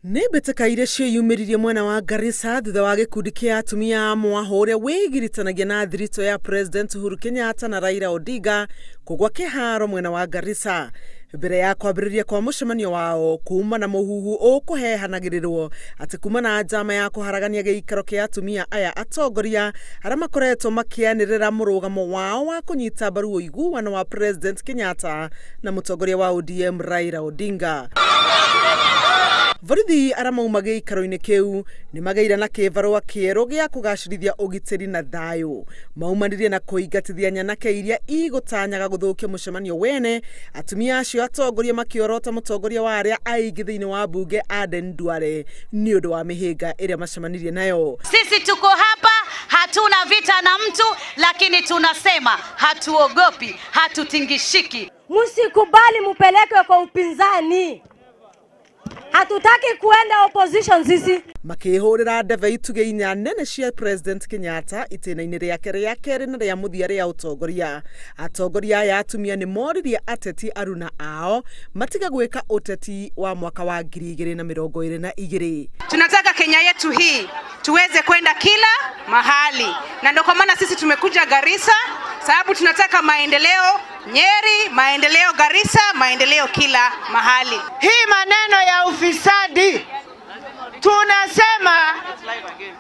Nĩmbĩtĩka iria ciĩyumĩririe mwena wa Garissa thutha wa gikundi kia atumia mwaho ũrĩa wĩgiritanagia na thirito ya President Uhuru Kenyatta na Raila Odinga kũgwa kĩharo mwena wa Garissa. Mbere ya kwambĩrĩria kwa mucemanio wao kuma na mũhuhu ũkũhehanagĩrĩrwo atĩ kuma na njama ya kũharagania gĩikaro kia atumia aya atongoria arĩa makoretwo makĩanĩrĩra mũrũgamo wao wa kũnyita mbaru ũiguano wa President Kenyatta na mũtongoria wa ODM Raila Odinga. Borithi arĩa mauma gĩikaro-inĩ kĩu nĩmageire na kĩbarũa kĩerũ gĩa kũgacĩrithia ũgitĩri na thayũ. Maumanirie na kũingatithia nyanake iria igũtanyaga gũthũkia mũcemanio wene, atumia acio atongoria makĩorota mũtongoria wa arĩa aingĩ thĩinĩ wa bunge Aden Duale nĩ ũndũ wa mĩhĩnga ĩrĩa macemanirie nayo. Sisi tuko hapa, hatuna vita na mtu, lakini tunasema hatuogopi, hatutingishiki. Msikubali mupeleke kwa upinzani. Hatutaki kuenda opposition sisi. Makĩhũrĩra ndebe itugĩ inya nene cia President Kenyatta itĩna-inĩ rĩake rĩa kerĩ na rĩa mũthia rĩa ũtongoria. Atongoria aya atumia nĩ moririe ateti aruna ao matiga gwĩka uteti wa mwaka wa 2022. Tunataka Kenya yetu hii tuweze kwenda kila mahali, na ndio kwa maana sisi tumekuja Garissa, sababu tunataka maendeleo Nyeri, maendeleo Garissa, maendeleo kila mahali. Hii maneno ya ufisadi tunasema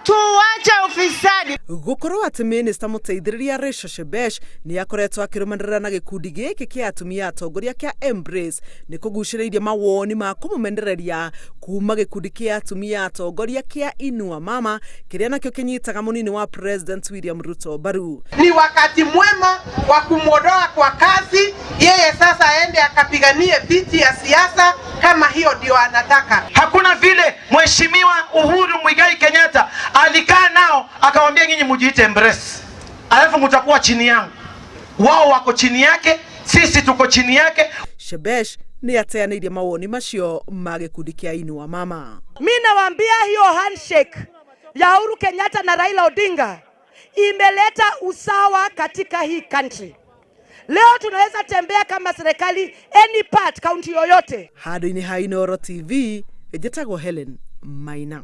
tuache ufisadi. Gukorwo atĩ Minister mũteithĩrĩria Raila Shebesh nĩ akoretwo akĩrũmanĩrĩra na gĩkundi gĩkĩ kĩa atumia atongoria kĩa Embrace nĩ kũgucĩrĩirie mawoni ma kũmũmenereria kuma gĩkundi kĩa atumia atongoria kĩa Inua Mama kĩrĩa nakĩo kinyitaga mũnini wa President William Ruto mbaru. Ni wakati mwema wa kumwondoa kwa kazi, yeye sasa aende akapiganie viti ya siasa kama hiyo ndio anataka. Hakuna vile Mheshimiwa Uhuru Kenyatta alikaa nao akamwambia nyinyi mujiite Embrace, alafu mtakuwa chini yangu. Wao wako chini yake, sisi tuko chini yake. Shebesh nĩ ateanĩirie mawoni macio ma gĩkundi kĩa Inua Mama. Mimi nawaambia hiyo handshake ya Uhuru Kenyatta na Raila Odinga imeleta usawa katika hii country. Leo tunaweza tembea kama serikali any part, kaunti yoyote. Handũ-inĩ ha Inooro TV, njĩtagwo Helen Maina.